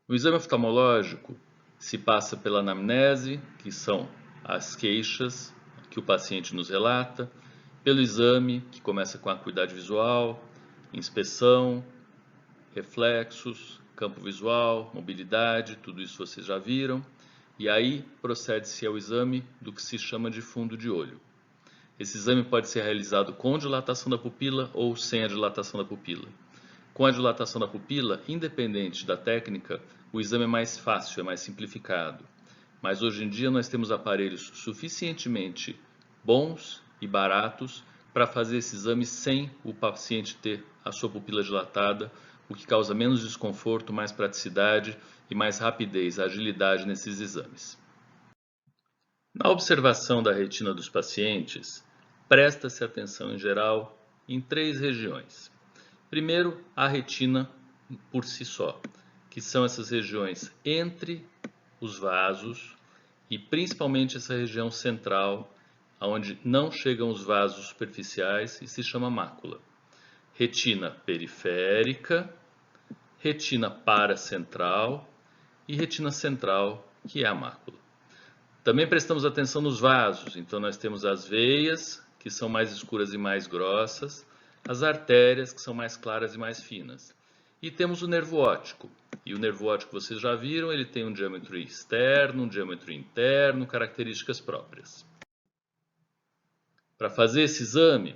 O exame oftalmológico se passa pela anamnese, que são as queixas que o paciente nos relata, pelo exame, que começa com a acuidade visual, inspeção, reflexos, campo visual, mobilidade, tudo isso vocês já viram. E aí procede-se ao exame do que se chama de fundo de olho. Esse exame pode ser realizado com dilatação da pupila ou sem a dilatação da pupila. Com a dilatação da pupila, independente da técnica, o exame é mais fácil, é mais simplificado. Mas hoje em dia nós temos aparelhos suficientemente bons e baratos para fazer esse exame sem o paciente ter a sua pupila dilatada, o que causa menos desconforto, mais praticidade e mais rapidez, agilidade nesses exames. Na observação da retina dos pacientes, presta-se atenção em geral em 3 regiões. Primeiro, a retina por si só, que são essas regiões entre os vasos e principalmente essa região central, onde não chegam os vasos superficiais e se chama mácula. Retina periférica, retina paracentral e retina central, que é a mácula. Também prestamos atenção nos vasos, então nós temos as veias, que são mais escuras e mais grossas, as artérias, que são mais claras e mais finas. E temos o nervo óptico. E o nervo óptico, vocês já viram, ele tem um diâmetro externo, um diâmetro interno, características próprias. Para fazer esse exame,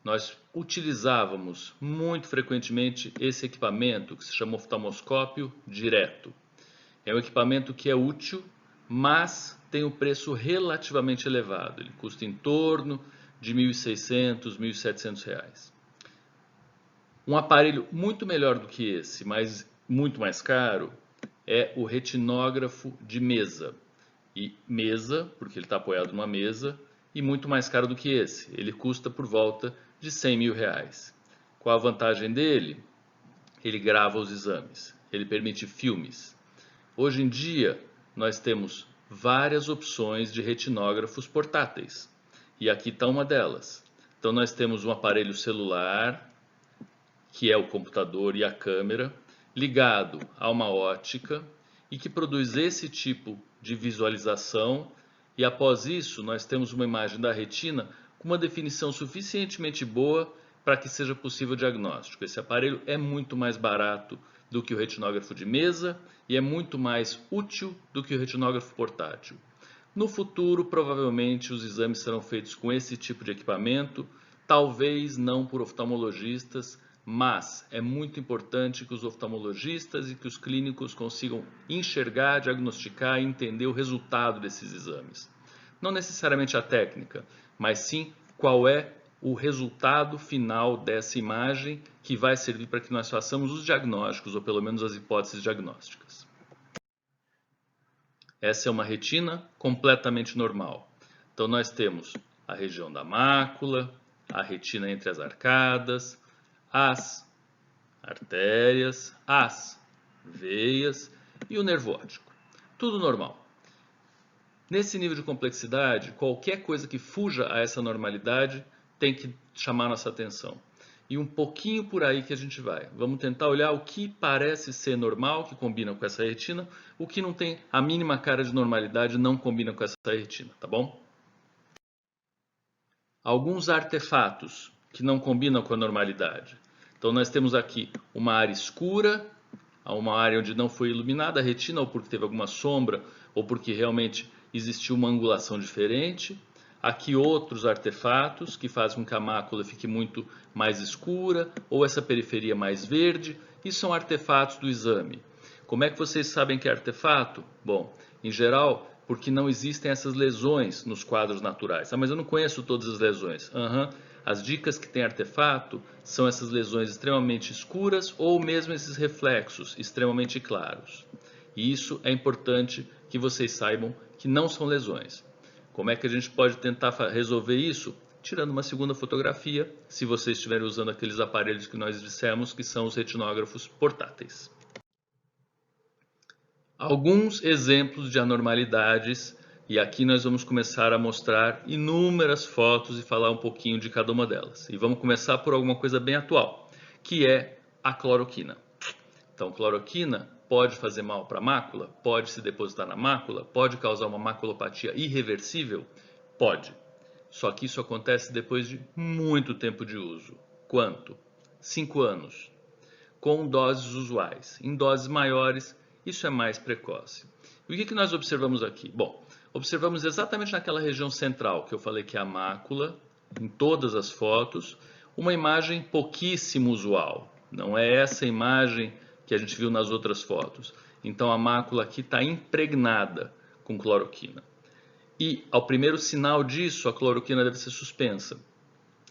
nós utilizávamos muito frequentemente esse equipamento, que se chama oftalmoscópio direto. É um equipamento que é útil, mas tem um preço relativamente elevado. Ele custa em torno de R$ 1.600, R$ 1.700. Um aparelho muito melhor do que esse, mas muito mais caro, é o retinógrafo de mesa. E mesa, porque ele está apoiado numa mesa, e muito mais caro do que esse. Ele custa por volta de R$ 100.000. Qual a vantagem dele? Ele grava os exames, ele permite filmes. Hoje em dia, nós temos várias opções de retinógrafos portáteis. E aqui está uma delas. Então, nós temos um aparelho celular, que é o computador e a câmera, ligado a uma ótica e que produz esse tipo de visualização. E após isso, nós temos uma imagem da retina com uma definição suficientemente boa para que seja possível o diagnóstico. Esse aparelho é muito mais barato do que o retinógrafo de mesa e é muito mais útil do que o retinógrafo portátil. No futuro, provavelmente, os exames serão feitos com esse tipo de equipamento, talvez não por oftalmologistas, mas é muito importante que os oftalmologistas e que os clínicos consigam enxergar, diagnosticar e entender o resultado desses exames. Não necessariamente a técnica, mas sim qual é o resultado final dessa imagem que vai servir para que nós façamos os diagnósticos, ou pelo menos as hipóteses diagnósticas. Essa é uma retina completamente normal. Então nós temos a região da mácula, a retina entre as arcadas, as artérias, as veias e o nervo óptico. Tudo normal. Nesse nível de complexidade, qualquer coisa que fuja a essa normalidade tem que chamar nossa atenção. E um pouquinho por aí que a gente vai. Vamos tentar olhar o que parece ser normal, que combina com essa retina, o que não tem a mínima cara de normalidade não combina com essa retina, tá bom? Alguns artefatos que não combinam com a normalidade. Então nós temos aqui uma área escura, uma área onde não foi iluminada a retina, ou porque teve alguma sombra, ou porque realmente existiu uma angulação diferente. Aqui outros artefatos que fazem com que a mácula fique muito mais escura, ou essa periferia mais verde. Isso são artefatos do exame. Como é que vocês sabem que é artefato? Bom, em geral, porque não existem essas lesões nos quadros naturais. Ah, mas eu não conheço todas as lesões. As dicas que tem artefato são essas lesões extremamente escuras ou mesmo esses reflexos extremamente claros. E isso é importante que vocês saibam que não são lesões. Como é que a gente pode tentar resolver isso? Tirando uma segunda fotografia, se vocês estiverem usando aqueles aparelhos que nós dissemos que são os retinógrafos portáteis. Alguns exemplos de anormalidades, e aqui nós vamos começar a mostrar inúmeras fotos e falar um pouquinho de cada uma delas. E vamos começar por alguma coisa bem atual, que é a cloroquina. Então, cloroquina pode fazer mal para a mácula? Pode se depositar na mácula? Pode causar uma maculopatia irreversível? Pode. Só que isso acontece depois de muito tempo de uso. Quanto? 5 anos. Com doses usuais. Em doses maiores, isso é mais precoce. E o que nós observamos aqui? Bom, observamos exatamente naquela região central, que eu falei que é a mácula, em todas as fotos, uma imagem pouquíssimo usual. Não é essa imagem que a gente viu nas outras fotos. Então a mácula aqui está impregnada com cloroquina. E ao primeiro sinal disso, a cloroquina deve ser suspensa.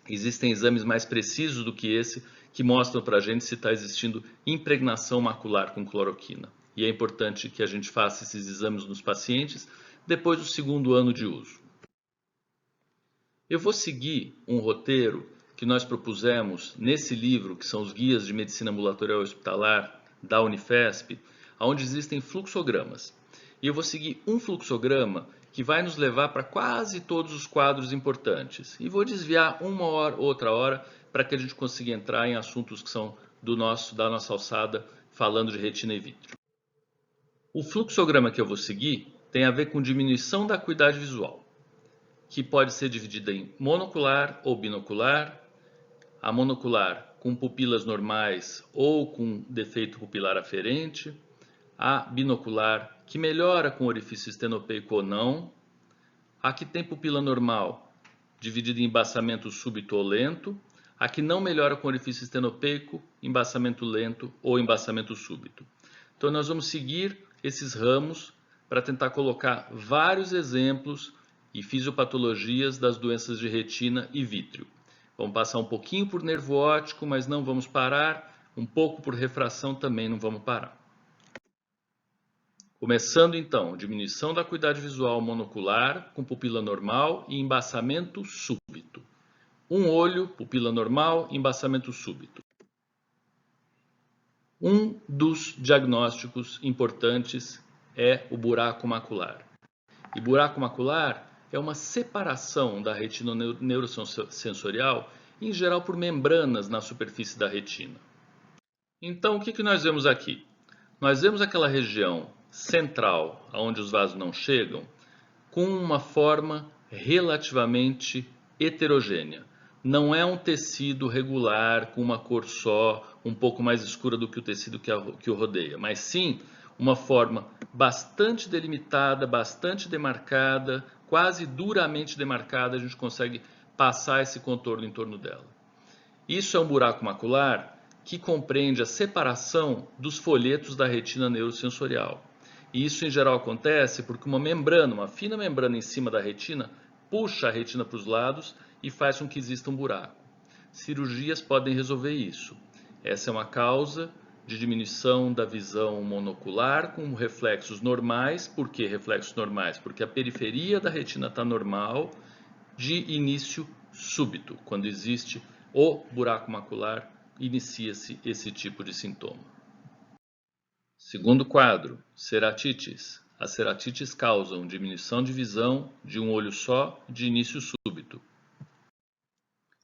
Existem exames mais precisos do que esse que mostram para a gente se está existindo impregnação macular com cloroquina. E é importante que a gente faça esses exames nos pacientes depois do segundo ano de uso. Eu vou seguir um roteiro que nós propusemos nesse livro, que são os Guias de Medicina Ambulatorial e Hospitalar da Unifesp, onde existem fluxogramas. E eu vou seguir um fluxograma que vai nos levar para quase todos os quadros importantes. E vou desviar uma hora, outra hora, para que a gente consiga entrar em assuntos que são da nossa alçada, falando de retina e vítreo. O fluxograma que eu vou seguir tem a ver com diminuição da acuidade visual, que pode ser dividida em monocular ou binocular. A monocular com pupilas normais ou com defeito pupilar aferente. A binocular, que melhora com orifício estenopeico ou não. A que tem pupila normal, dividida em embaçamento súbito ou lento. A que não melhora com orifício estenopeico, embaçamento lento ou embaçamento súbito. Então nós vamos seguir esses ramos para tentar colocar vários exemplos e fisiopatologias das doenças de retina e vítreo. Vamos passar um pouquinho por nervo óptico, mas não vamos parar. Um pouco por refração também não vamos parar. Começando então, diminuição da acuidade visual monocular com pupila normal e embaçamento súbito. Um olho, pupila normal, embaçamento súbito. Um dos diagnósticos importantes é o buraco macular. E buraco macular é uma separação da retina neurosensorial, em geral por membranas na superfície da retina. Então, o que nós vemos aqui? Nós vemos aquela região central, onde os vasos não chegam, com uma forma relativamente heterogênea. Não é um tecido regular, com uma cor só, um pouco mais escura do que o tecido que o rodeia, mas sim uma forma bastante delimitada, bastante demarcada, quase duramente demarcada, a gente consegue passar esse contorno em torno dela. Isso é um buraco macular que compreende a separação dos folhetos da retina neurosensorial. E isso em geral acontece porque uma membrana, uma fina membrana em cima da retina, puxa a retina para os lados e faz com que exista um buraco. Cirurgias podem resolver isso. Essa é uma causa de diminuição da visão monocular com reflexos normais. Por que reflexos normais? Porque a periferia da retina está normal de início súbito. Quando existe o buraco macular, inicia-se esse tipo de sintoma. Segundo quadro, ceratites. As ceratites causam diminuição de visão de um olho só de início súbito.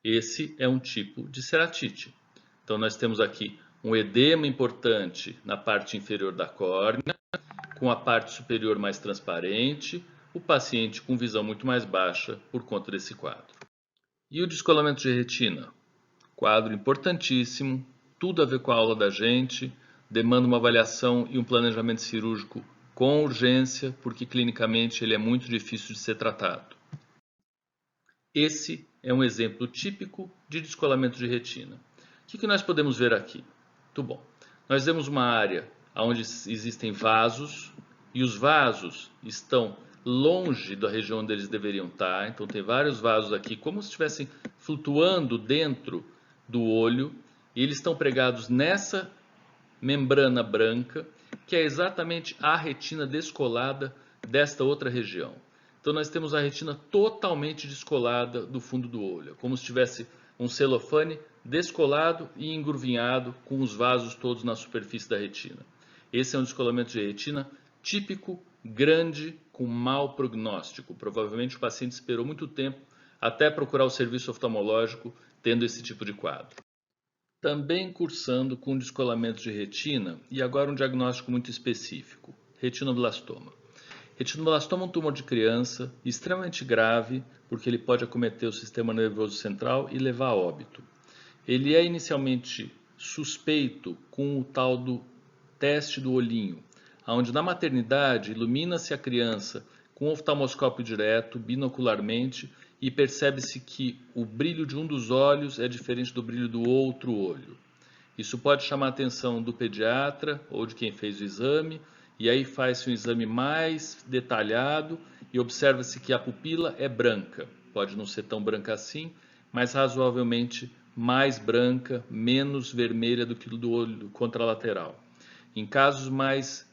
Esse é um tipo de ceratite. Então nós temos aqui um edema importante na parte inferior da córnea, com a parte superior mais transparente, o paciente com visão muito mais baixa por conta desse quadro. E o descolamento de retina? Quadro importantíssimo, tudo a ver com a aula da gente, demanda uma avaliação e um planejamento cirúrgico com urgência, porque clinicamente ele é muito difícil de ser tratado. Esse é um exemplo típico de descolamento de retina. O que nós podemos ver aqui? Muito bom. Nós vemos uma área onde existem vasos e os vasos estão longe da região onde eles deveriam estar. Então tem vários vasos aqui como se estivessem flutuando dentro do olho e eles estão pregados nessa membrana branca que é exatamente a retina descolada desta outra região. Então nós temos a retina totalmente descolada do fundo do olho, como se tivesse um celofane descolado e engurvinhado com os vasos todos na superfície da retina. Esse é um descolamento de retina típico, grande, com mau prognóstico. Provavelmente o paciente esperou muito tempo até procurar o serviço oftalmológico tendo esse tipo de quadro. Também cursando com descolamento de retina e agora um diagnóstico muito específico, retinoblastoma. Retinoblastoma é um tumor de criança extremamente grave porque ele pode acometer o sistema nervoso central e levar a óbito. Ele é inicialmente suspeito com o tal do teste do olhinho, onde na maternidade ilumina-se a criança com oftalmoscópio direto, binocularmente, e percebe-se que o brilho de um dos olhos é diferente do brilho do outro olho. Isso pode chamar a atenção do pediatra ou de quem fez o exame, e aí faz-se um exame mais detalhado e observa-se que a pupila é branca. Pode não ser tão branca assim, mas razoavelmente mais branca, menos vermelha do que do olho contralateral. Em casos mais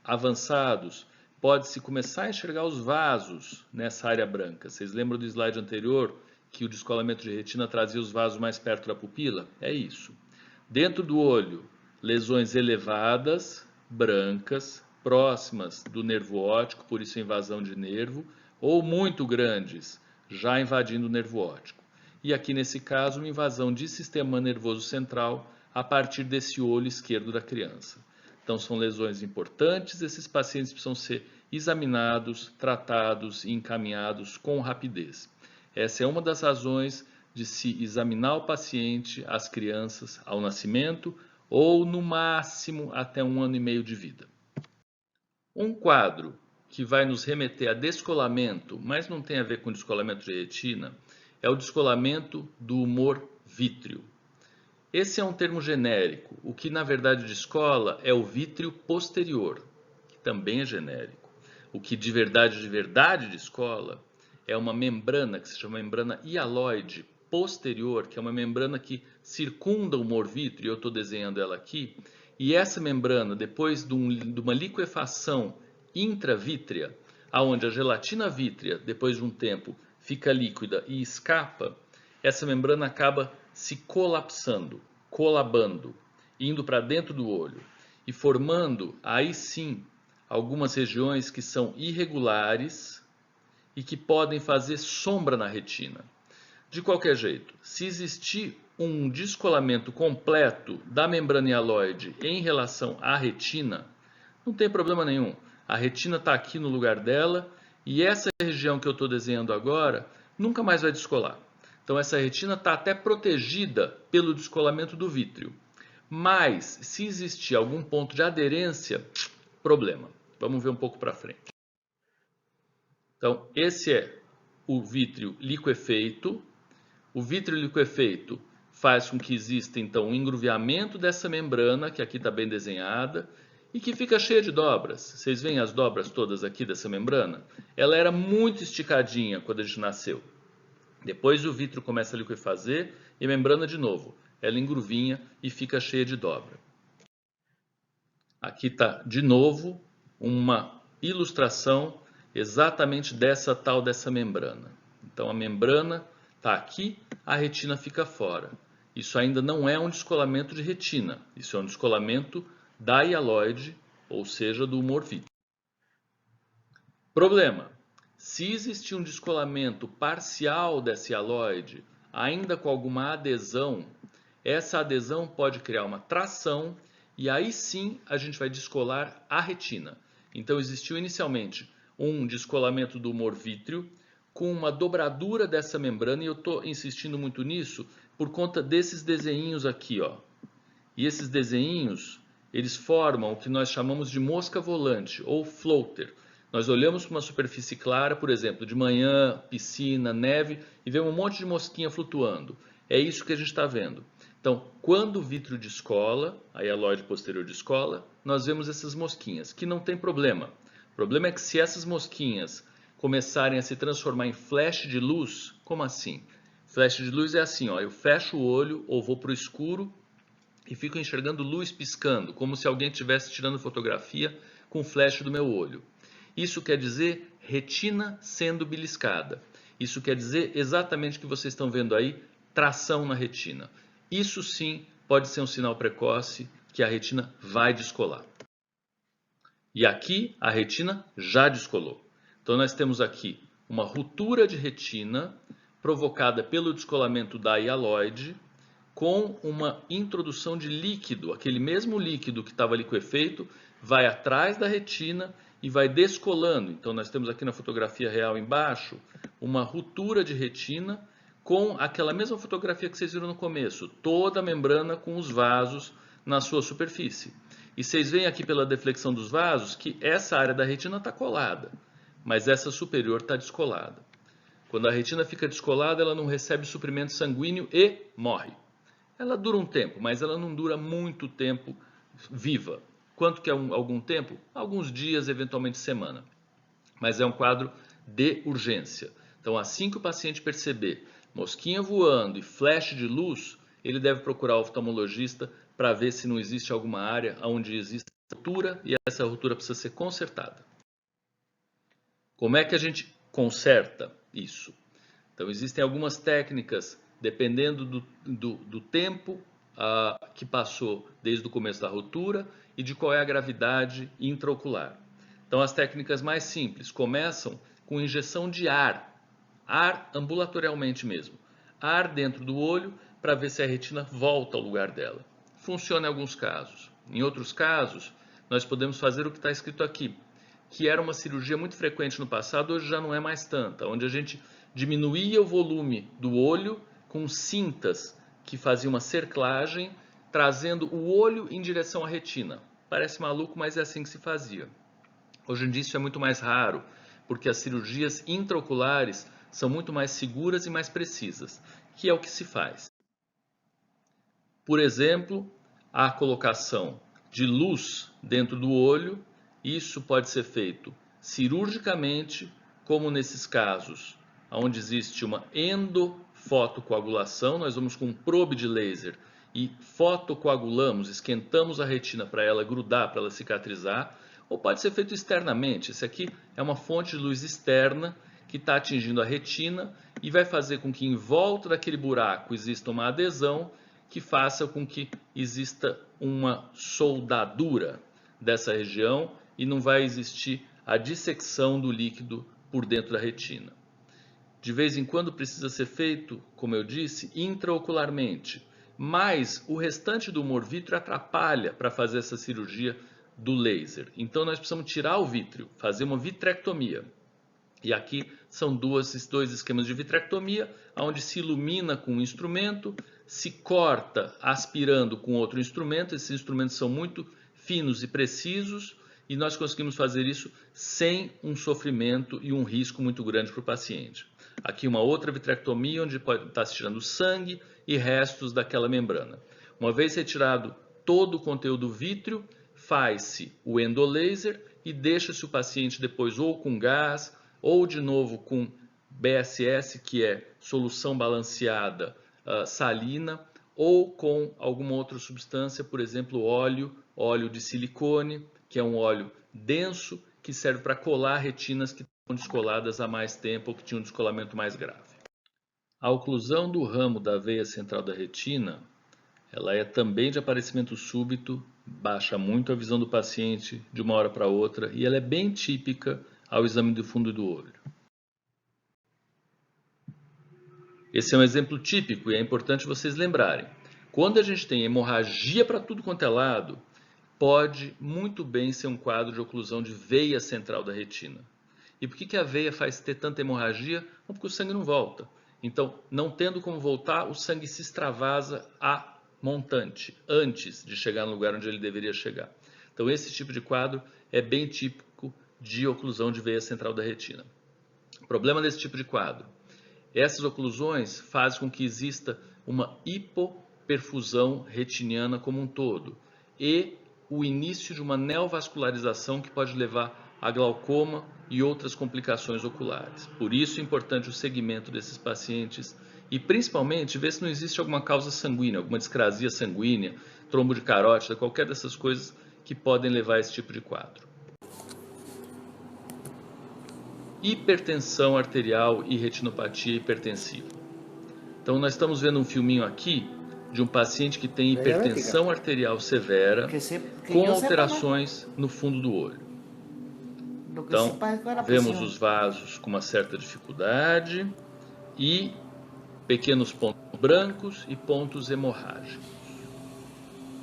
avançados, pode-se começar a enxergar os vasos nessa área branca. Vocês lembram do slide anterior que o descolamento de retina trazia os vasos mais perto da pupila? É isso. Dentro do olho, lesões elevadas, brancas, próximas do nervo óptico, por isso a invasão de nervo, ou muito grandes, já invadindo o nervo óptico. E aqui nesse caso, uma invasão de sistema nervoso central a partir desse olho esquerdo da criança. Então são lesões importantes, esses pacientes precisam ser examinados, tratados e encaminhados com rapidez. Essa é uma das razões de se examinar o paciente, as crianças, ao nascimento ou no máximo até 1 ano e meio de vida. Um quadro que vai nos remeter a descolamento, mas não tem a ver com descolamento de retina, é o descolamento do humor vítreo. Esse é um termo genérico. O que na verdade descola é o vítreo posterior, que também é genérico. O que de verdade descola é uma membrana que se chama membrana hialoide posterior, que é uma membrana que circunda o humor vítreo, eu estou desenhando ela aqui, e essa membrana, depois de uma liquefação intravítrea, aonde a gelatina vítrea, depois de um tempo, fica líquida e escapa, essa membrana acaba se colapsando, colabando, indo para dentro do olho e formando, aí sim, algumas regiões que são irregulares e que podem fazer sombra na retina. De qualquer jeito, se existir um descolamento completo da membrana hialoide em relação à retina, não tem problema nenhum. A retina está aqui no lugar dela e essa região que eu estou desenhando agora nunca mais vai descolar. Então essa retina está até protegida pelo descolamento do vítreo. Mas se existir algum ponto de aderência, problema. Vamos ver um pouco para frente. Então esse é o vítreo liquefeito. O vítreo liquefeito faz com que exista então um engruveamento dessa membrana, que aqui está bem desenhada, e que fica cheia de dobras. Vocês veem as dobras todas aqui dessa membrana? Ela era muito esticadinha quando a gente nasceu. Depois o vítreo começa a liquefazer e a membrana de novo. Ela engruvinha e fica cheia de dobra. Aqui está de novo uma ilustração exatamente dessa membrana. Então a membrana está aqui, a retina fica fora. Isso ainda não é um descolamento de retina, isso é um descolamento da hialoide, ou seja, do humor vítreo. Problema: se existir um descolamento parcial dessa hialoide, ainda com alguma adesão, essa adesão pode criar uma tração e aí sim a gente vai descolar a retina. Então existiu inicialmente um descolamento do humor vítreo com uma dobradura dessa membrana, e eu estou insistindo muito nisso por conta desses desenhinhos aqui, ó. E esses desenhinhos, eles formam o que nós chamamos de mosca volante ou floater. Nós olhamos para uma superfície clara, por exemplo, de manhã, piscina, neve, e vemos um monte de mosquinha flutuando. É isso que a gente está vendo. Então, quando o vítreo descola, a hialoide posterior descola, nós vemos essas mosquinhas, que não tem problema. O problema é que se essas mosquinhas começarem a se transformar em flash de luz, como assim? Flash de luz é assim, ó, eu fecho o olho ou vou para o escuro e fico enxergando luz piscando, como se alguém estivesse tirando fotografia com o flash do meu olho. Isso quer dizer retina sendo beliscada. Isso quer dizer exatamente o que vocês estão vendo aí, tração na retina. Isso sim pode ser um sinal precoce que a retina vai descolar. E aqui a retina já descolou. Então nós temos aqui uma ruptura de retina provocada pelo descolamento da hialoide, com uma introdução de líquido. Aquele mesmo líquido que estava liquefeito vai atrás da retina e vai descolando. Então nós temos aqui na fotografia real embaixo uma ruptura de retina com aquela mesma fotografia que vocês viram no começo, toda a membrana com os vasos na sua superfície. E vocês veem aqui pela deflexão dos vasos que essa área da retina está colada, mas essa superior está descolada. Quando a retina fica descolada, ela não recebe suprimento sanguíneo e morre. Ela dura um tempo, mas ela não dura muito tempo viva. Quanto que é algum tempo? Alguns dias, eventualmente semana. Mas é um quadro de urgência. Então, assim que o paciente perceber mosquinha voando e flash de luz, ele deve procurar o oftalmologista para ver se não existe alguma área onde existe ruptura e essa ruptura precisa ser consertada. Como é que a gente conserta isso? Então, existem algumas técnicas, dependendo do tempo que passou desde o começo da ruptura e de qual é a gravidade intraocular. Então, as técnicas mais simples começam com injeção de ar ambulatorialmente mesmo, ar dentro do olho para ver se a retina volta ao lugar dela. Funciona em alguns casos. Em outros casos, nós podemos fazer o que está escrito aqui, que era uma cirurgia muito frequente no passado, hoje já não é mais tanta, onde a gente diminuía o volume do olho com cintas que faziam uma cerclagem, trazendo o olho em direção à retina. Parece maluco, mas é assim que se fazia. Hoje em dia isso é muito mais raro, porque as cirurgias intraoculares são muito mais seguras e mais precisas, que é o que se faz. Por exemplo, a colocação de luz dentro do olho, isso pode ser feito cirurgicamente, como nesses casos, onde existe uma endofotocoagulação, nós vamos com um probe de laser e fotocoagulamos, esquentamos a retina para ela grudar, para ela cicatrizar, ou pode ser feito externamente. Esse aqui é uma fonte de luz externa que está atingindo a retina e vai fazer com que em volta daquele buraco exista uma adesão que faça com que exista uma soldadura dessa região e não vai existir a dissecção do líquido por dentro da retina. De vez em quando precisa ser feito, como eu disse, intraocularmente, mas o restante do humor vítreo atrapalha para fazer essa cirurgia do laser. Então nós precisamos tirar o vítreo, fazer uma vitrectomia. E aqui são dois esquemas de vitrectomia, onde se ilumina com um instrumento, se corta aspirando com outro instrumento. Esses instrumentos são muito finos e precisos e nós conseguimos fazer isso sem um sofrimento e um risco muito grande para o paciente. Aqui uma outra vitrectomia, onde pode estar se tirando sangue e restos daquela membrana. Uma vez retirado todo o conteúdo vítreo, faz-se o endolaser e deixa-se o paciente depois ou com gás ou de novo com BSS, que é solução balanceada salina, ou com alguma outra substância, por exemplo, óleo de silicone, que é um óleo denso que serve para colar retinas que estão descoladas há mais tempo ou que tinham um descolamento mais grave. A oclusão do ramo da veia central da retina, ela é também de aparecimento súbito, baixa muito a visão do paciente de uma hora para outra e ela é bem típica ao exame do fundo do olho. Esse é um exemplo típico e é importante vocês lembrarem. Quando a gente tem hemorragia para tudo quanto é lado, pode muito bem ser um quadro de oclusão de veia central da retina. E por que a veia faz ter tanta hemorragia? Porque o sangue não volta. Então, não tendo como voltar, o sangue se extravasa a montante, antes de chegar no lugar onde ele deveria chegar. Então, esse tipo de quadro é bem típico de oclusão de veia central da retina. O problema desse tipo de quadro: essas oclusões fazem com que exista uma hipoperfusão retiniana como um todo e o início de uma neovascularização que pode levar a glaucoma e outras complicações oculares. Por isso é importante o segmento desses pacientes e principalmente ver se não existe alguma causa sanguínea, alguma discrasia sanguínea, trombo de carótida, qualquer dessas coisas que podem levar a esse tipo de quadro. Hipertensão arterial e retinopatia hipertensiva. Então nós estamos vendo um filminho aqui de um paciente que tem hipertensão arterial severa com alterações no fundo do olho. Então vemos os vasos com uma certa dificuldade e pequenos pontos brancos e pontos hemorrágicos.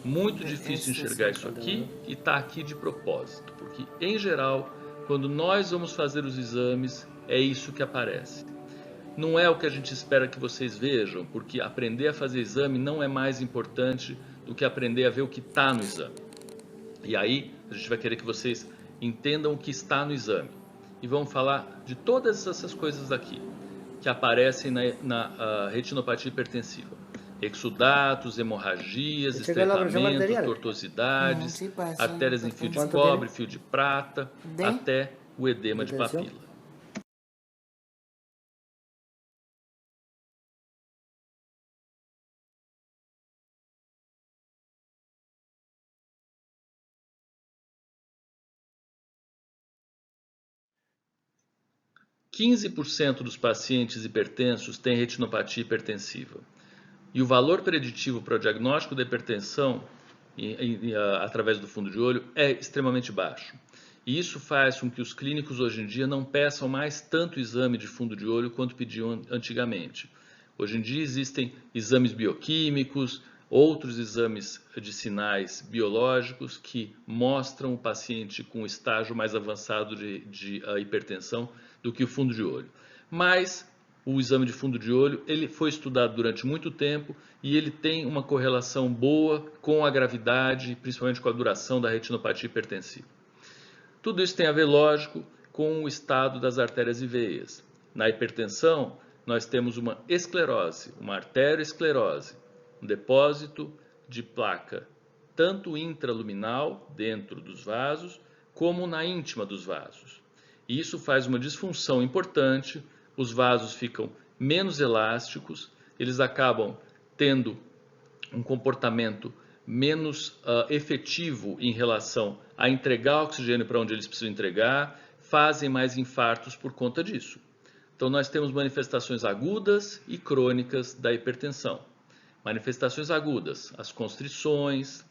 Muito difícil enxergar isso aqui e está aqui de propósito, porque em geral, quando nós vamos fazer os exames, é isso que aparece. Não é o que a gente espera que vocês vejam, porque aprender a fazer exame não é mais importante do que aprender a ver o que está no exame. E aí a gente vai querer que vocês entendam o que está no exame. E vamos falar de todas essas coisas aqui que aparecem na retinopatia hipertensiva. Exudatos, hemorragias, estreitamento, tortuosidades, artérias em fio de cobre, fio de prata, até o edema de papila. – 15% dos pacientes hipertensos têm retinopatia hipertensiva. E o valor preditivo para o diagnóstico da hipertensão através do fundo de olho é extremamente baixo. E isso faz com que os clínicos hoje em dia não peçam mais tanto exame de fundo de olho quanto pediam antigamente. Hoje em dia existem exames bioquímicos, outros exames de sinais biológicos que mostram o paciente com estágio mais avançado de hipertensão do que o fundo de olho. Mas o exame de fundo de olho ele foi estudado durante muito tempo e ele tem uma correlação boa com a gravidade, principalmente com a duração da retinopatia hipertensiva. Tudo isso tem a ver, lógico, com o estado das artérias e veias. Na hipertensão, nós temos uma esclerose, uma arteriosclerose, um depósito de placa tanto intraluminal, dentro dos vasos, como na íntima dos vasos. E isso faz uma disfunção importante, os vasos ficam menos elásticos, eles acabam tendo um comportamento menos efetivo em relação a entregar oxigênio para onde eles precisam entregar, fazem mais infartos por conta disso. Então nós temos manifestações agudas e crônicas da hipertensão. Manifestações agudas, as constrições,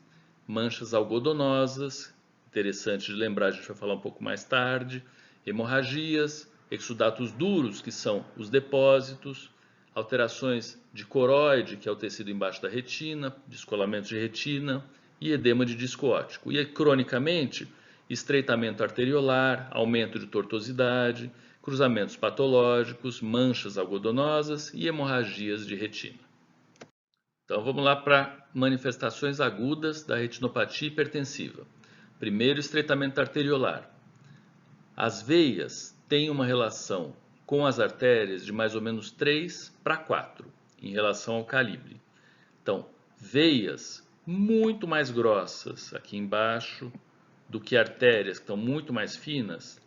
manchas algodonosas, interessante de lembrar, a gente vai falar um pouco mais tarde, hemorragias, exudatos duros, que são os depósitos, alterações de coroide, que é o tecido embaixo da retina, descolamento de retina e edema de disco óptico. E cronicamente, estreitamento arteriolar, aumento de tortuosidade, cruzamentos patológicos, manchas algodonosas e hemorragias de retina. Então vamos lá para manifestações agudas da retinopatia hipertensiva. Primeiro, estreitamento arteriolar. As veias têm uma relação com as artérias de mais ou menos 3 para 4 em relação ao calibre. Então, veias muito mais grossas aqui embaixo do que artérias que estão muito mais finas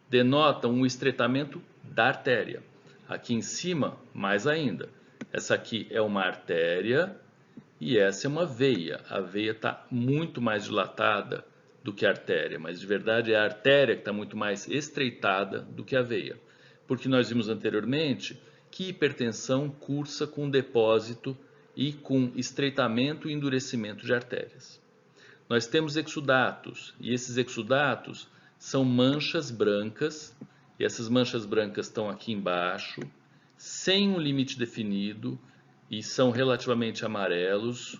denotam um estreitamento da artéria. Aqui em cima, mais ainda. Essa aqui é uma artéria e essa é uma veia. A veia está muito mais dilatada do que a artéria, mas de verdade é a artéria que está muito mais estreitada do que a veia. Porque nós vimos anteriormente que hipertensão cursa com depósito e com estreitamento e endurecimento de artérias. Nós temos exudatos, e esses exudatos são manchas brancas, e essas manchas brancas estão aqui embaixo, sem um limite definido, e são relativamente amarelos.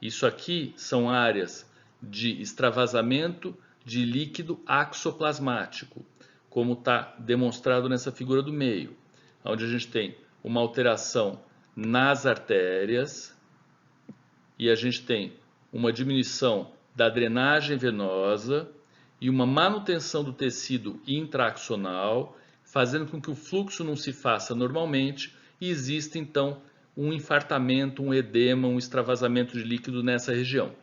Isso aqui são áreas de extravasamento de líquido axoplasmático, como está demonstrado nessa figura do meio, onde a gente tem uma alteração nas artérias e a gente tem uma diminuição da drenagem venosa e uma manutenção do tecido intraaxonal, fazendo com que o fluxo não se faça normalmente e exista então um infartamento, um edema, um extravasamento de líquido nessa região,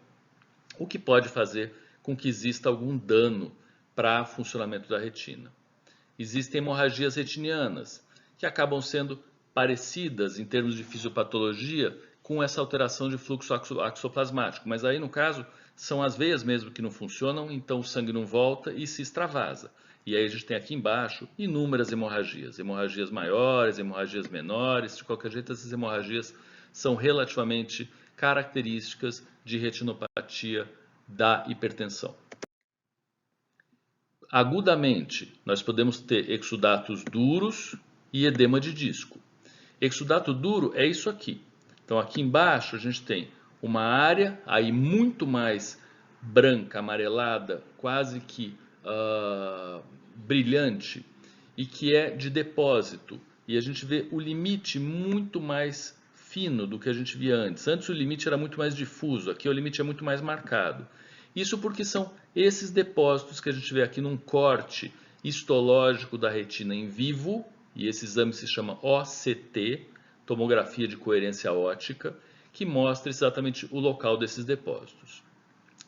o que pode fazer com que exista algum dano para o funcionamento da retina. Existem hemorragias retinianas, que acabam sendo parecidas em termos de fisiopatologia com essa alteração de fluxo axoplasmático, mas aí no caso são as veias mesmo que não funcionam, então o sangue não volta e se extravasa. E aí a gente tem aqui embaixo inúmeras hemorragias, hemorragias maiores, hemorragias menores, de qualquer jeito essas hemorragias são relativamente características de retinopatia da hipertensão. Agudamente, nós podemos ter exudatos duros e edema de disco. Exudato duro é isso aqui. Então aqui embaixo a gente tem uma área aí muito mais branca, amarelada, quase que brilhante, e que é de depósito. E a gente vê o limite muito mais fino do que a gente via antes. Antes o limite era muito mais difuso, aqui o limite é muito mais marcado. Isso porque são esses depósitos que a gente vê aqui num corte histológico da retina em vivo, e esse exame se chama OCT, tomografia de coerência óptica, que mostra exatamente o local desses depósitos.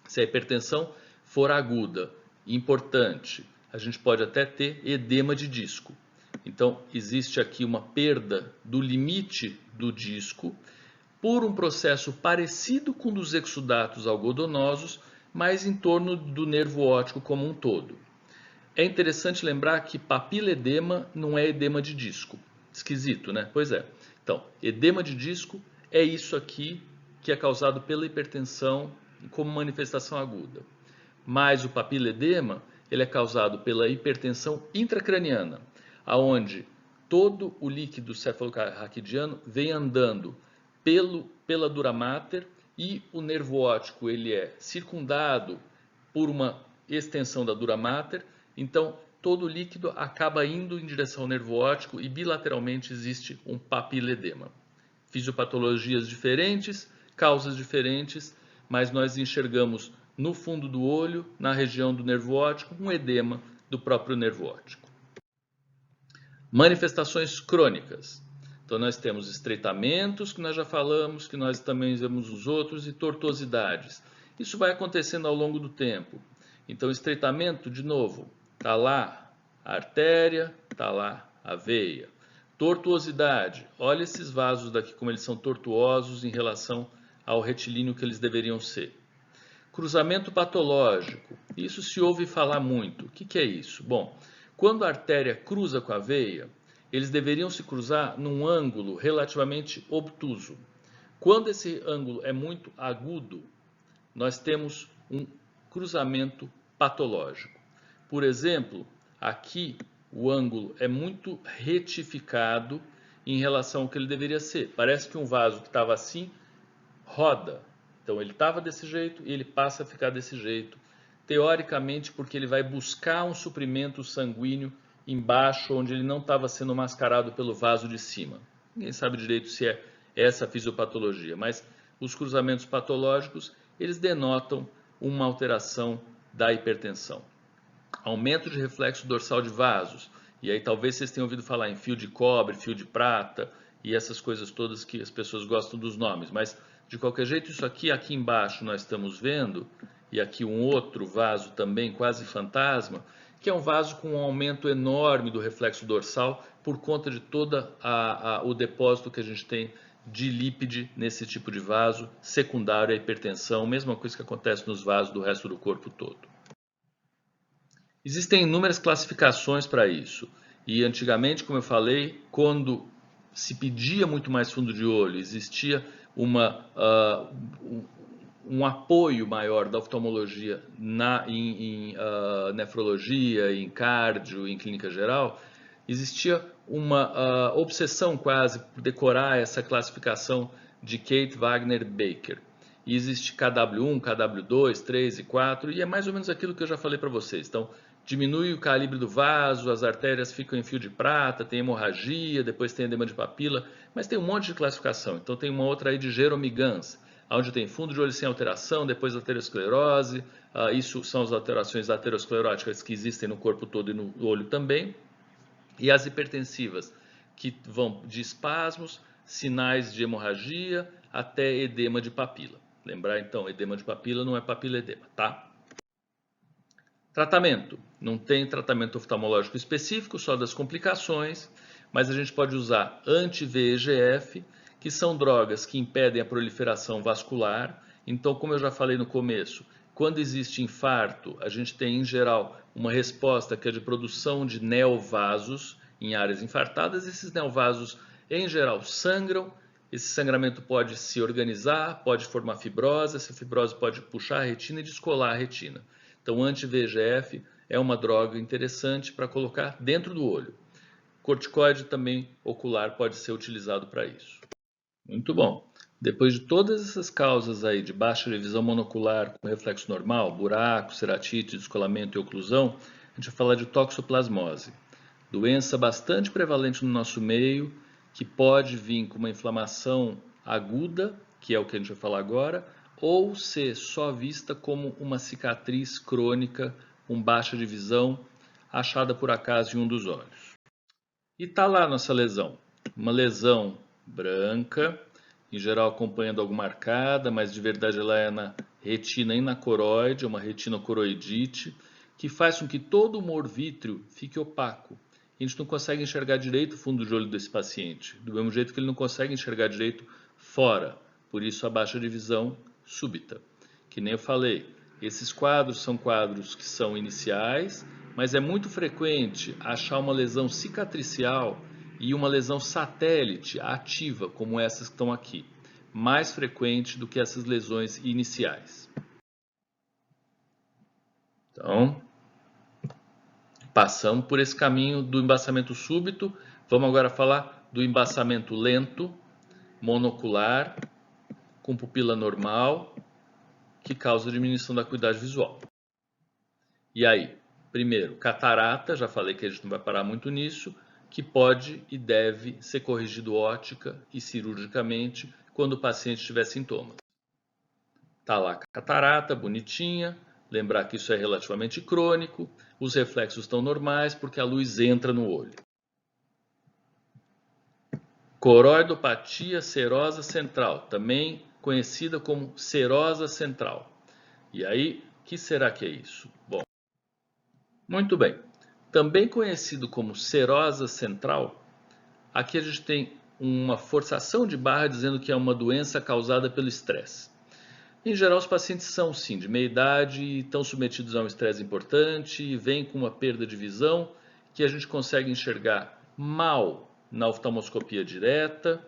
Se a hipertensão for aguda, importante, a gente pode até ter edema de disco. Então, existe aqui uma perda do limite do disco por um processo parecido com o dos exudatos algodonosos, mas em torno do nervo óptico como um todo. É interessante lembrar que papiledema não é edema de disco. Esquisito, né? Pois é. Então, edema de disco é isso aqui que é causado pela hipertensão como manifestação aguda. Mas o papiledema, ele é causado pela hipertensão intracraniana, aonde todo o líquido cefalorraquidiano vem andando pela dura mater e o nervo óptico ele é circundado por uma extensão da dura mater, então todo o líquido acaba indo em direção ao nervo óptico e bilateralmente existe um papiledema. Fisiopatologias diferentes, causas diferentes, mas nós enxergamos no fundo do olho, na região do nervo óptico, um edema do próprio nervo óptico. Manifestações crônicas. Então nós temos estreitamentos, que nós já falamos, que nós também vemos os outros, e tortuosidades. Isso vai acontecendo ao longo do tempo. Então estreitamento, de novo, está lá a artéria, está lá a veia. Tortuosidade, olha esses vasos daqui como eles são tortuosos em relação ao retilíneo que eles deveriam ser. Cruzamento patológico, isso se ouve falar muito. O que é isso? Bom, quando a artéria cruza com a veia, eles deveriam se cruzar num ângulo relativamente obtuso. Quando esse ângulo é muito agudo, nós temos um cruzamento patológico. Por exemplo, aqui o ângulo é muito retificado em relação ao que ele deveria ser. Parece que um vaso que estava assim roda. Então ele estava desse jeito e ele passa a ficar desse jeito, teoricamente porque ele vai buscar um suprimento sanguíneo embaixo, onde ele não estava sendo mascarado pelo vaso de cima. Ninguém sabe direito se é essa a fisiopatologia, mas os cruzamentos patológicos, eles denotam uma alteração da hipertensão. Aumento de reflexo dorsal de vasos, e aí talvez vocês tenham ouvido falar em fio de cobre, fio de prata, e essas coisas todas que as pessoas gostam dos nomes, mas de qualquer jeito, isso aqui embaixo nós estamos vendo, e aqui um outro vaso também quase fantasma, que é um vaso com um aumento enorme do reflexo dorsal por conta de todo o depósito que a gente tem de lípide nesse tipo de vaso, secundário à hipertensão, mesma coisa que acontece nos vasos do resto do corpo todo. Existem inúmeras classificações para isso, e antigamente, como eu falei, quando se pedia muito mais fundo de olho, existia um apoio maior da oftalmologia em nefrologia, em cardio, em clínica geral, existia uma obsessão quase por decorar essa classificação de Kate Wagner Baker. E existe KW1, KW2, 3 e 4, e é mais ou menos aquilo que eu já falei para vocês. Então, diminui o calibre do vaso, as artérias ficam em fio de prata, tem hemorragia, depois tem edema de papila, mas tem um monte de classificação. Então tem uma outra aí de Jerome Gans, onde tem fundo de olho sem alteração, depois aterosclerose, isso são as alterações ateroscleróticas que existem no corpo todo e no olho também, e as hipertensivas, que vão de espasmos, sinais de hemorragia, até edema de papila. Lembrar então, edema de papila não é papiledema, tá? Tratamento. Não tem tratamento oftalmológico específico, só das complicações, mas a gente pode usar anti-VEGF, que são drogas que impedem a proliferação vascular. Então, como eu já falei no começo, quando existe infarto, a gente tem, em geral, uma resposta que é de produção de neovasos em áreas infartadas. Esses neovasos, em geral, sangram. Esse sangramento pode se organizar, pode formar fibrose, essa fibrose pode puxar a retina e descolar a retina. Então, anti-VEGF é uma droga interessante para colocar dentro do olho. corticoide também ocular pode ser utilizado para isso. Muito bom. Depois de todas essas causas aí de baixa visão monocular com reflexo normal, buraco, ceratite, descolamento e oclusão, a gente vai falar de toxoplasmose. Doença bastante prevalente no nosso meio, que pode vir com uma inflamação aguda, que é o que a gente vai falar agora, ou ser só vista como uma cicatriz crônica com baixa de visão, achada por acaso em um dos olhos. E está lá a nossa lesão. Uma lesão branca, em geral acompanhando algo marcada, mas de verdade ela é na retina inacoroide, uma retinocoroidite, que faz com que todo o humor vítreo fique opaco. A gente não consegue enxergar direito o fundo de olho desse paciente, do mesmo jeito que ele não consegue enxergar direito fora, por isso a baixa de visão súbita. Que nem eu falei, esses quadros são quadros que são iniciais, mas é muito frequente achar uma lesão cicatricial e uma lesão satélite ativa, como essas que estão aqui, mais frequente do que essas lesões iniciais. Então, passamos por esse caminho do embaçamento súbito, vamos agora falar do embaçamento lento, monocular, com pupila normal, que causa diminuição da acuidade visual. E aí, primeiro, catarata, já falei que a gente não vai parar muito nisso, que pode e deve ser corrigido ótica e cirurgicamente quando o paciente tiver sintomas. Tá lá catarata, bonitinha, lembrar que isso é relativamente crônico, os reflexos estão normais porque a luz entra no olho. Coroidopatia serosa central, também conhecida como serosa central. E aí, o que será que é isso? Bom, muito bem. Também conhecido como serosa central, aqui a gente tem uma forçação de barra dizendo que é uma doença causada pelo estresse. Em geral, os pacientes são, sim, de meia idade e estão submetidos a um estresse importante e vêm com uma perda de visão que a gente consegue enxergar mal na oftalmoscopia direta.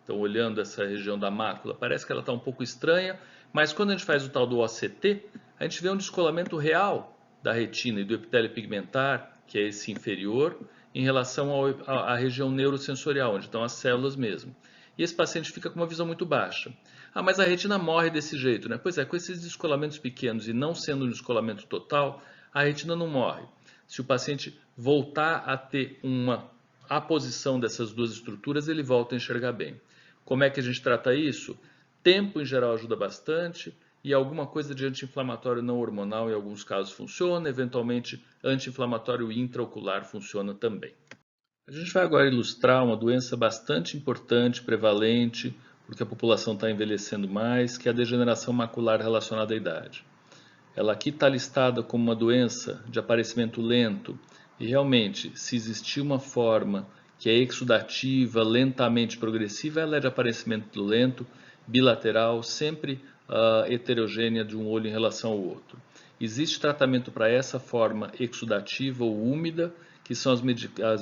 Então, olhando essa região da mácula, parece que ela está um pouco estranha, mas quando a gente faz o tal do OCT, a gente vê um descolamento real da retina e do epitélio pigmentar, que é esse inferior, em relação à região neurosensorial, onde estão as células mesmo. E esse paciente fica com uma visão muito baixa. Ah, mas a retina morre desse jeito, né? Pois é, com esses descolamentos pequenos e não sendo um descolamento total, a retina não morre. Se o paciente voltar a ter uma aposição dessas duas estruturas, ele volta a enxergar bem. Como é que a gente trata isso? Tempo, em geral, ajuda bastante e alguma coisa de anti-inflamatório não hormonal, em alguns casos, funciona. Eventualmente, anti-inflamatório intraocular funciona também. A gente vai agora ilustrar uma doença bastante importante, prevalente, porque a população está envelhecendo mais, que é a degeneração macular relacionada à idade. Ela aqui está listada como uma doença de aparecimento lento, e realmente, se existir uma forma que é exudativa, lentamente progressiva, ela é de aparecimento lento, bilateral, sempre heterogênea de um olho em relação ao outro. Existe tratamento para essa forma exudativa ou úmida, que são as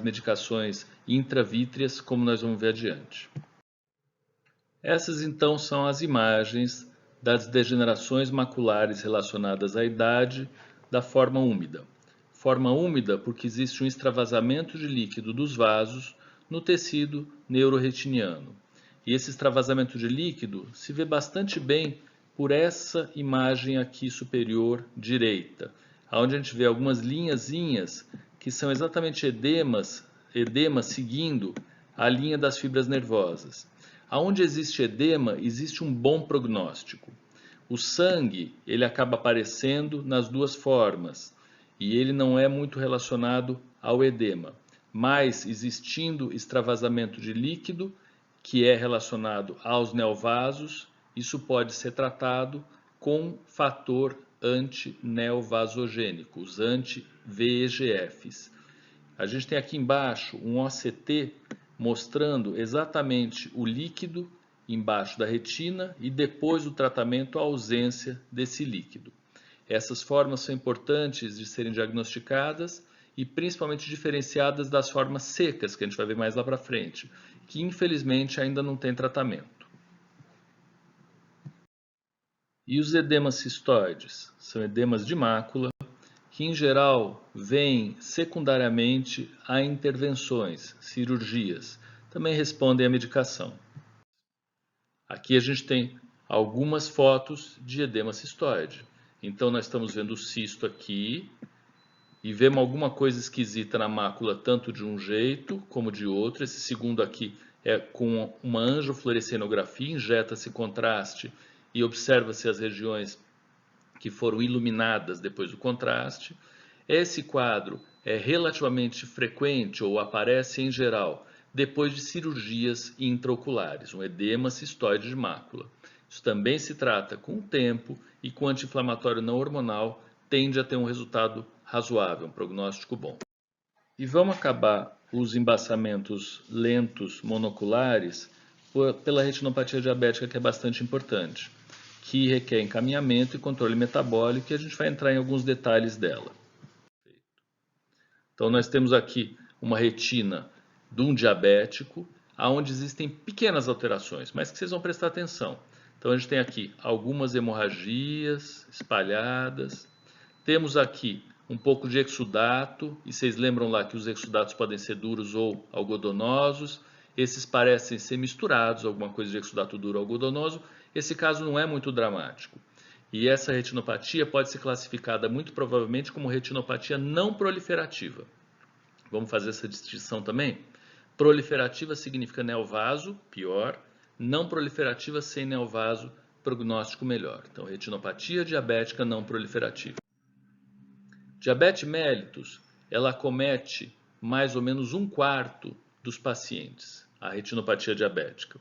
medicações intravítreas, como nós vamos ver adiante. Essas então são as imagens das degenerações maculares relacionadas à idade da forma úmida. Forma úmida porque existe um extravasamento de líquido dos vasos no tecido neuroretiniano. E esse extravasamento de líquido se vê bastante bem por essa imagem aqui superior direita, onde a gente vê algumas linhazinhas que são exatamente edemas seguindo a linha das fibras nervosas. Aonde existe edema, existe um bom prognóstico. O sangue, ele acaba aparecendo nas duas formas e ele não é muito relacionado ao edema, mas existindo extravasamento de líquido, que é relacionado aos neovasos, isso pode ser tratado com fator antineovasogênico, os anti-VEGFs. A gente tem aqui embaixo um OCT mostrando exatamente o líquido embaixo da retina e depois do tratamento a ausência desse líquido. Essas formas são importantes de serem diagnosticadas e principalmente diferenciadas das formas secas, que a gente vai ver mais lá para frente, que infelizmente ainda não tem tratamento. E os edemas cistoides? São edemas de mácula que em geral vêm secundariamente a intervenções, cirurgias, também respondem à medicação. Aqui a gente tem algumas fotos de edema cistoide. Então nós estamos vendo o cisto aqui e vemos alguma coisa esquisita na mácula, tanto de um jeito como de outro. Esse segundo aqui é com uma angiofluorescenografia, injeta-se contraste e observa-se as regiões que foram iluminadas depois do contraste. Esse quadro é relativamente frequente ou aparece em geral depois de cirurgias intraoculares, um edema cistoide de mácula. Isso também se trata com o tempo e com anti-inflamatório não hormonal tende a ter um resultado razoável, um prognóstico bom. E vamos acabar os embaçamentos lentos monoculares pela retinopatia diabética, que é bastante importante, que requer encaminhamento e controle metabólico, e a gente vai entrar em alguns detalhes dela. Então nós temos aqui uma retina de um diabético, onde existem pequenas alterações, mas que vocês vão prestar atenção. Então a gente tem aqui algumas hemorragias espalhadas, temos aqui um pouco de exudato, e vocês lembram lá que os exudatos podem ser duros ou algodonosos, esses parecem ser misturados, alguma coisa de exudato duro ou algodonoso, esse caso não é muito dramático. E essa retinopatia pode ser classificada muito provavelmente como retinopatia não proliferativa. Vamos fazer essa distinção também? Proliferativa significa neovaso, pior. Não proliferativa sem neovaso, prognóstico melhor. Então, retinopatia diabética não proliferativa. Diabetes mellitus, ela acomete mais ou menos 1/4 dos pacientes, a retinopatia diabética.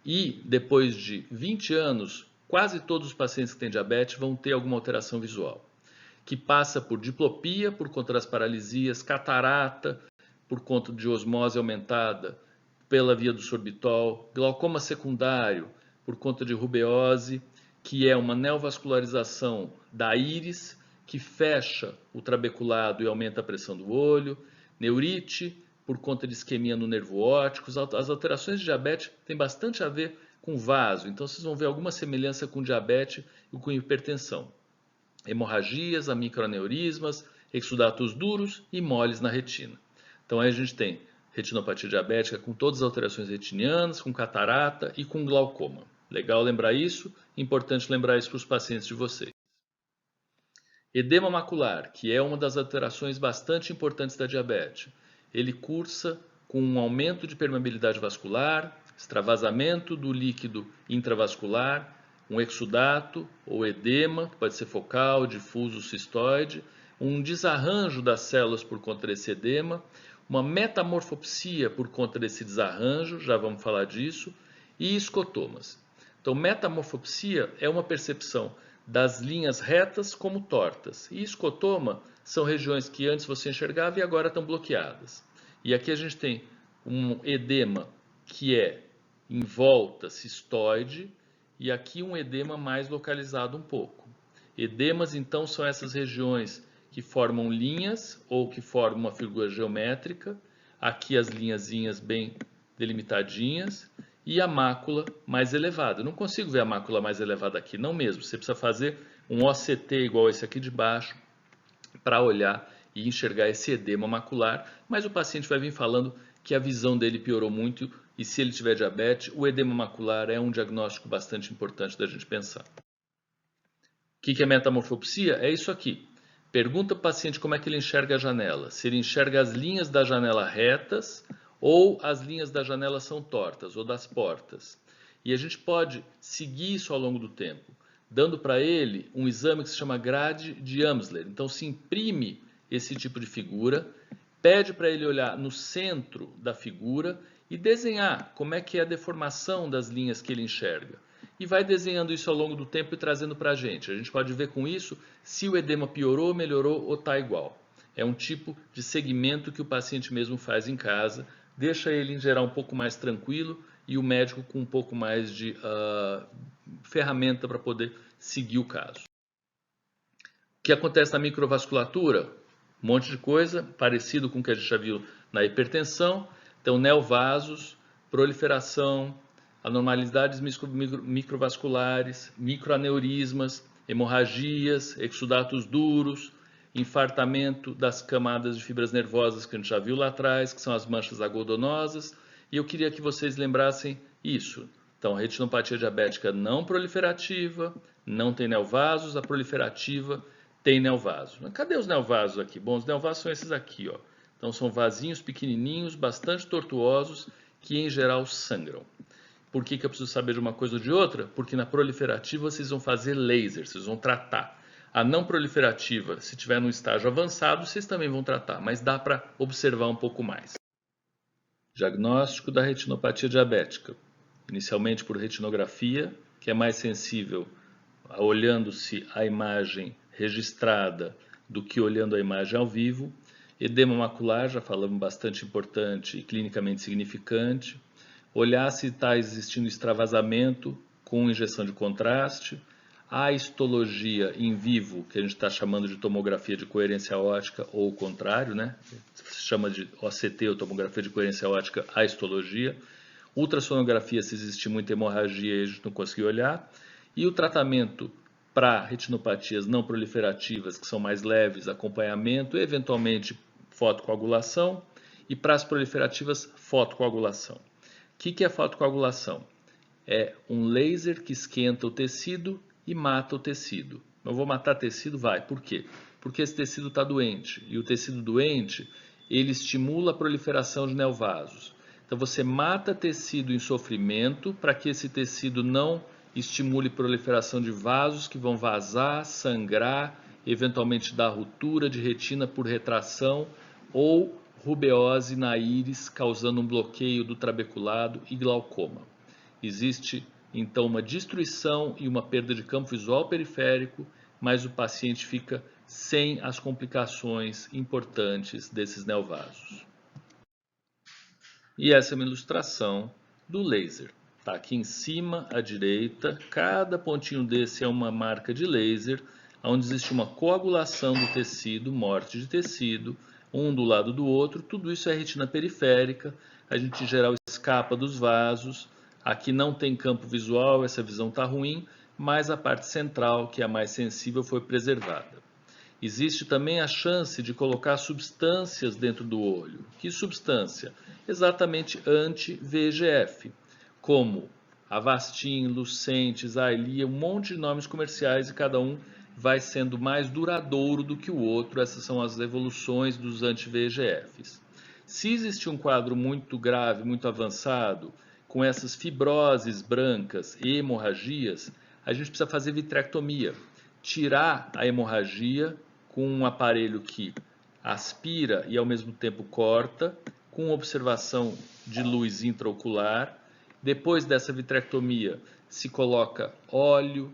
E depois de 20 anos, quase todos os pacientes que têm diabetes vão ter alguma alteração visual, que passa por diplopia, por conta das paralisias, catarata, por conta de osmose aumentada pela via do sorbitol, glaucoma secundário, por conta de rubeose, que é uma neovascularização da íris, que fecha o trabeculado e aumenta a pressão do olho, neurite, por conta de isquemia no nervo óptico. As alterações de diabetes têm bastante a ver com vaso, então vocês vão ver alguma semelhança com diabetes e com hipertensão. Hemorragias, microaneurismas, exudatos duros e moles na retina. Então aí a gente tem retinopatia diabética com todas as alterações retinianas, com catarata e com glaucoma. Legal lembrar isso, importante lembrar isso para os pacientes de vocês. Edema macular, que é uma das alterações bastante importantes da diabetes. Ele cursa com um aumento de permeabilidade vascular, extravasamento do líquido intravascular, um exudato ou edema, que pode ser focal, difuso, cistoide, um desarranjo das células por conta desse edema, uma metamorfopsia por conta desse desarranjo, já vamos falar disso, e escotomas. Então, metamorfopsia é uma percepção das linhas retas como tortas, e escotoma são regiões que antes você enxergava e agora estão bloqueadas. E aqui a gente tem um edema que é em volta cistoide, e aqui um edema mais localizado um pouco. Edemas, então, são essas regiões que formam linhas ou que formam uma figura geométrica. Aqui as linhazinhas bem delimitadinhas e a mácula mais elevada. Eu não consigo ver a mácula mais elevada aqui, não mesmo. Você precisa fazer um OCT igual esse aqui de baixo para olhar e enxergar esse edema macular, mas o paciente vai vir falando que a visão dele piorou muito e se ele tiver diabetes, o edema macular é um diagnóstico bastante importante da gente pensar. O que é metamorfopsia? É isso aqui. Pergunta para o paciente como é que ele enxerga a janela. Se ele enxerga as linhas da janela retas ou as linhas da janela são tortas ou das portas. E a gente pode seguir isso ao longo do tempo, dando para ele um exame que se chama grade de Amsler. Então se imprime esse tipo de figura, pede para ele olhar no centro da figura e desenhar como é que é a deformação das linhas que ele enxerga. E vai desenhando isso ao longo do tempo e trazendo para a gente. A gente pode ver com isso se o edema piorou, melhorou ou está igual. É um tipo de segmento que o paciente mesmo faz em casa, deixa ele em geral um pouco mais tranquilo e o médico com um pouco mais de ferramenta para poder seguir o caso. O que acontece na microvasculatura? Um monte de coisa, parecido com o que a gente já viu na hipertensão. Então, neovasos, proliferação, anormalidades microvasculares, microaneurismas, hemorragias, exudatos duros, infartamento das camadas de fibras nervosas que a gente já viu lá atrás, que são as manchas algodonosas, e eu queria que vocês lembrassem isso. Então, a retinopatia diabética não proliferativa, não tem neovasos, a proliferativa tem neovaso. Cadê os neovasos aqui? Bom, os neovasos são esses aqui, ó. Então, são vasinhos pequenininhos, bastante tortuosos, que em geral sangram. Por que eu preciso saber de uma coisa ou de outra? Porque na proliferativa vocês vão fazer laser, vocês vão tratar. A não proliferativa, se tiver num estágio avançado, vocês também vão tratar, mas dá para observar um pouco mais. Diagnóstico da retinopatia diabética. Inicialmente por retinografia, que é mais sensível olhando-se a imagem registrada do que olhando a imagem ao vivo. Edema macular, já falamos, bastante importante e clinicamente significante. Olhar se está existindo extravasamento com injeção de contraste. A histologia em vivo, que a gente está chamando de tomografia de coerência óptica, ou o contrário, né? Se chama de OCT, ou tomografia de coerência óptica, a histologia. Ultrassonografia, se existe muita hemorragia e a gente não conseguiu olhar. E o tratamento para retinopatias não proliferativas, que são mais leves, acompanhamento, eventualmente fotocoagulação. E para as proliferativas, fotocoagulação. O que é fotocoagulação? É um laser que esquenta o tecido e mata o tecido. Eu vou matar tecido? Vai. Por quê? Porque esse tecido está doente. E o tecido doente, ele estimula a proliferação de neovasos. Então você mata tecido em sofrimento para que esse tecido não estimule proliferação de vasos que vão vazar, sangrar, eventualmente dar ruptura de retina por retração ou rubeose na íris, causando um bloqueio do trabeculado e glaucoma. Existe então uma destruição e uma perda de campo visual periférico, mas o paciente fica sem as complicações importantes desses neovasos. E essa é uma ilustração do laser. Está aqui em cima à direita, cada pontinho desse é uma marca de laser, onde existe uma coagulação do tecido, morte de tecido, um do lado do outro. Tudo isso é retina periférica, a gente em geral escapa dos vasos. Aqui não tem campo visual, essa visão está ruim, mas a parte central, que é a mais sensível, foi preservada. Existe também a chance de colocar substâncias dentro do olho. Que substância? Exatamente anti-VEGF, como Avastin, Lucentis, Eylea, um monte de nomes comerciais e cada um vai sendo mais duradouro do que o outro. Essas são as evoluções dos anti-VEGFs. Se existir um quadro muito grave, muito avançado, com essas fibroses brancas e hemorragias, a gente precisa fazer vitrectomia, tirar a hemorragia com um aparelho que aspira e ao mesmo tempo corta, com observação de luz intraocular. Depois dessa vitrectomia, se coloca óleo,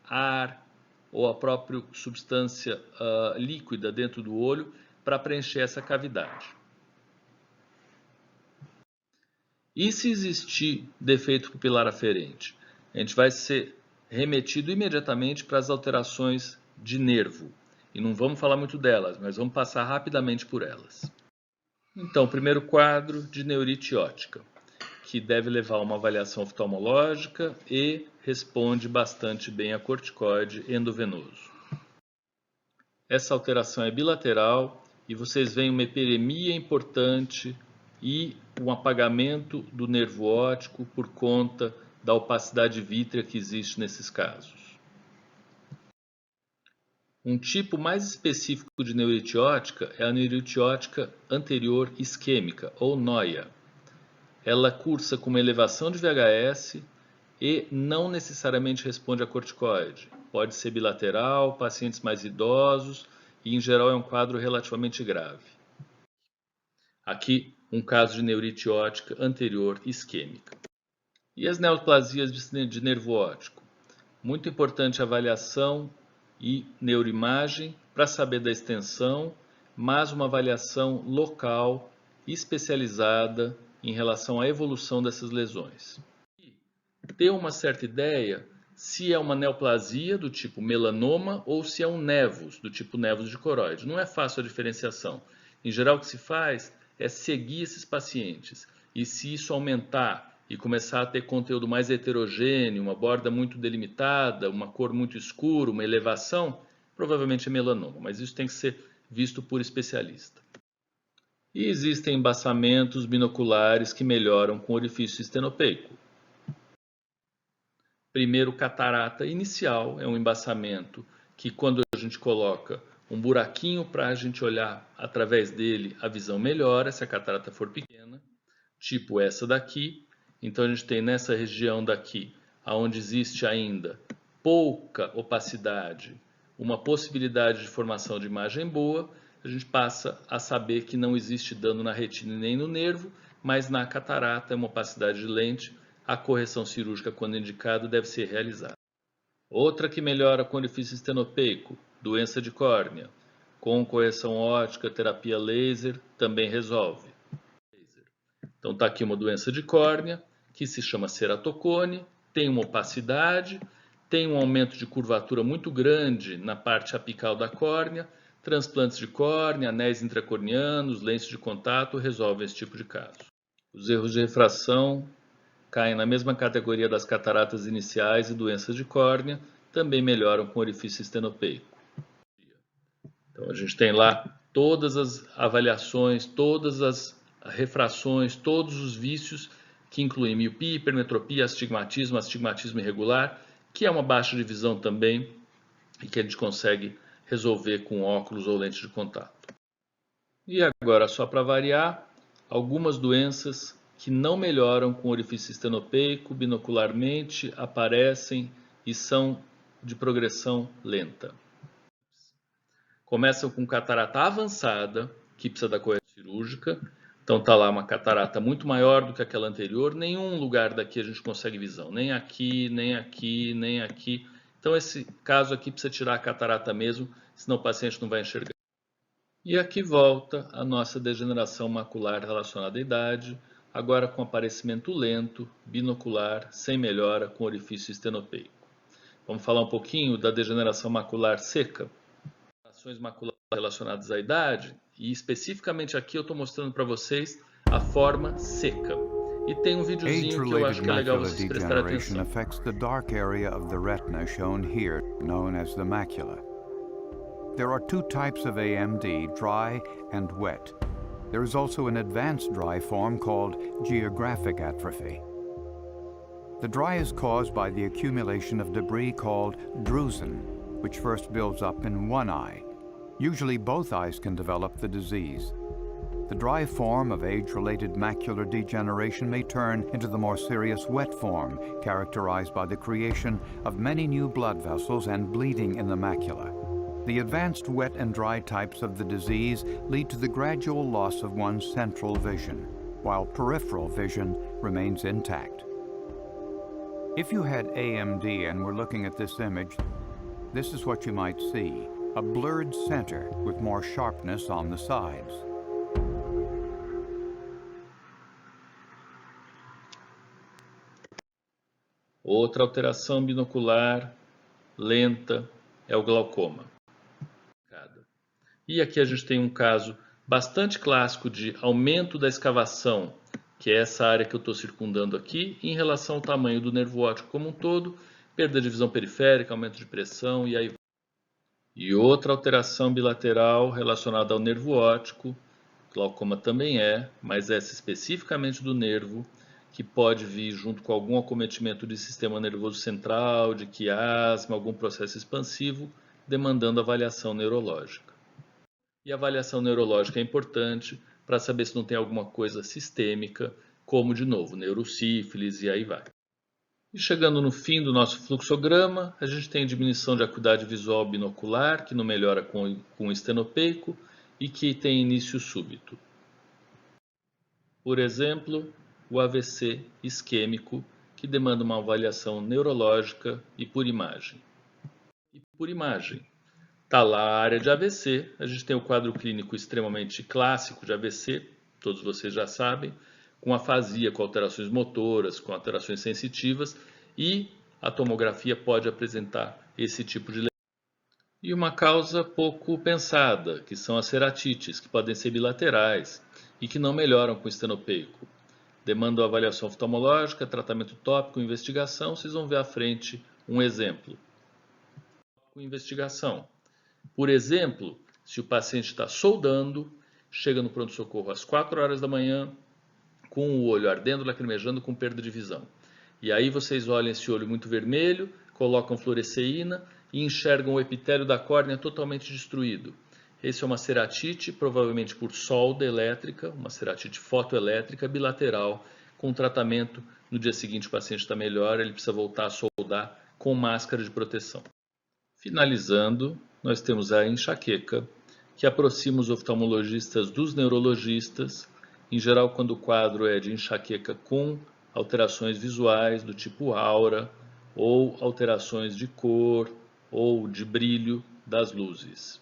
ar ou a própria substância líquida dentro do olho para preencher essa cavidade. E se existir defeito pupilar aferente? A gente vai ser remetido imediatamente para as alterações de nervo. E não vamos falar muito delas, mas vamos passar rapidamente por elas. Então, primeiro quadro de neurite óptica, que deve levar a uma avaliação oftalmológica e responde bastante bem a corticoide endovenoso. Essa alteração é bilateral e vocês veem uma hiperemia importante e um apagamento do nervo óptico por conta da opacidade vítrea que existe nesses casos. Um tipo mais específico de neurite óptica é a neurite óptica anterior isquêmica, ou NOIA. Ela cursa com uma elevação de VHS e não necessariamente responde a corticoide. Pode ser bilateral, pacientes mais idosos e, em geral, é um quadro relativamente grave. Aqui, um caso de neurite óptica anterior isquêmica. E as neoplasias de nervo óptico? Muito importante a avaliação e neuroimagem para saber da extensão, mas uma avaliação local especializada em relação à evolução dessas lesões. E ter uma certa ideia se é uma neoplasia do tipo melanoma ou se é um nevus, do tipo nevus de coroide. Não é fácil a diferenciação. Em geral, o que se faz é seguir esses pacientes. E se isso aumentar e começar a ter conteúdo mais heterogêneo, uma borda muito delimitada, uma cor muito escura, uma elevação, provavelmente é melanoma, mas isso tem que ser visto por especialista. E existem embaçamentos binoculares que melhoram com orifício estenopeico. Primeiro, catarata inicial é um embaçamento que, quando a gente coloca um buraquinho para a gente olhar através dele, a visão melhora se a catarata for pequena, tipo essa daqui. Então a gente tem nessa região daqui, onde existe ainda pouca opacidade, uma possibilidade de formação de imagem boa, a gente passa a saber que não existe dano na retina nem no nervo, mas na catarata é uma opacidade de lente, a correção cirúrgica, quando indicado, deve ser realizada. Outra que melhora com orifício estenopeico, doença de córnea, com correção óptica, terapia laser, também resolve. Então está aqui uma doença de córnea, que se chama ceratocone, tem uma opacidade, tem um aumento de curvatura muito grande na parte apical da córnea, transplantes de córnea, anéis intracornianos, lentes de contato resolvem esse tipo de caso. Os erros de refração caem na mesma categoria das cataratas iniciais e doenças de córnea, também melhoram com orifício estenopeico. Então a gente tem lá todas as avaliações, todas as refrações, todos os vícios que incluem miopia, hipermetropia, astigmatismo irregular, que é uma baixa de visão também e que a gente consegue resolver com óculos ou lente de contato. E agora, só para variar, algumas doenças que não melhoram com orifício estenopeico binocularmente, aparecem e são de progressão lenta. Começam com catarata avançada, que precisa da correção cirúrgica. Então está lá uma catarata muito maior do que aquela anterior. Nenhum lugar daqui a gente consegue visão, nem aqui, nem aqui, nem aqui. Então esse caso aqui precisa tirar a catarata mesmo, senão o paciente não vai enxergar. E aqui volta a nossa degeneração macular relacionada à idade, agora com aparecimento lento, binocular, sem melhora com orifício estenopeico. Vamos falar um pouquinho da degeneração macular seca. Alterações maculares relacionadas à idade, e especificamente aqui eu estou mostrando para vocês a forma seca. E tem um videozinho que eu acho que é legal vocês prestarem atenção. Affects the dark area of the retina shown here, known as the macula. There are two types of AMD, dry and wet. There is also an advanced dry form called geographic atrophy. The dry is caused by the accumulation of debris called drusen, which first builds up in one eye. Usually both eyes can develop the disease. The dry form of age-related macular degeneration may turn into the more serious wet form, characterized by the creation of many new blood vessels and bleeding in the macula. The advanced wet and dry types of the disease lead to the gradual loss of one's central vision, while peripheral vision remains intact. If you had AMD and were looking at this image, this is what you might see: a blurred center with more sharpness on the sides. Outra alteração binocular lenta é o glaucoma. E aqui a gente tem um caso bastante clássico de aumento da escavação, que é essa área que eu estou circundando aqui, em relação ao tamanho do nervo óptico como um todo, perda de visão periférica, aumento de pressão e aí vai. E outra alteração bilateral relacionada ao nervo óptico, glaucoma também é, mas essa especificamente do nervo, que pode vir junto com algum acometimento de sistema nervoso central, de quiasma, algum processo expansivo, demandando avaliação neurológica. E a avaliação neurológica é importante para saber se não tem alguma coisa sistêmica, como, de novo, neurosífilis e aí vai. E chegando no fim do nosso fluxograma, a gente tem diminuição de acuidade visual binocular, que não melhora com o estenopeico e que tem início súbito. Por exemplo, o AVC isquêmico, que demanda uma avaliação neurológica e por imagem. E por imagem, está lá a área de AVC, a gente tem o quadro clínico extremamente clássico de AVC, todos vocês já sabem, com afasia, com alterações motoras, com alterações sensitivas, e a tomografia pode apresentar esse tipo de lesão. E uma causa pouco pensada, que são as ceratites, que podem ser bilaterais e que não melhoram com estenopeico. Demandam avaliação oftalmológica, tratamento tópico, investigação. Vocês vão ver à frente um exemplo. Investigação. Por exemplo, se o paciente está soldando, chega no pronto-socorro às 4 horas da manhã, com o olho ardendo, lacrimejando, com perda de visão. E aí vocês olham esse olho muito vermelho, colocam fluoresceína e enxergam o epitélio da córnea totalmente destruído. Esse é uma ceratite, provavelmente por solda elétrica, uma ceratite fotoelétrica bilateral, com tratamento. No dia seguinte o paciente está melhor, ele precisa voltar a soldar com máscara de proteção. Finalizando, nós temos a enxaqueca, que aproxima os oftalmologistas dos neurologistas, em geral quando o quadro é de enxaqueca com alterações visuais do tipo aura, ou alterações de cor ou de brilho das luzes.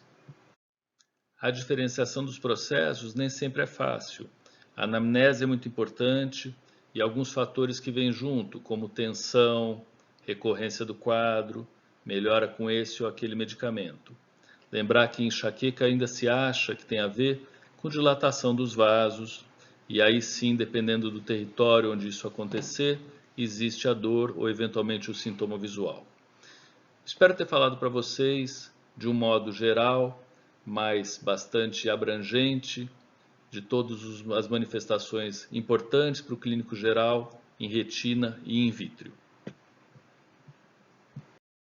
A diferenciação dos processos nem sempre é fácil. A anamnese é muito importante e alguns fatores que vêm junto, como tensão, recorrência do quadro, melhora com esse ou aquele medicamento. Lembrar que enxaqueca ainda se acha que tem a ver com dilatação dos vasos, e aí sim, dependendo do território onde isso acontecer, existe a dor ou eventualmente o sintoma visual. Espero ter falado para vocês de um modo geral, mas bastante abrangente, de todas as manifestações importantes para o clínico geral em retina e in vitro.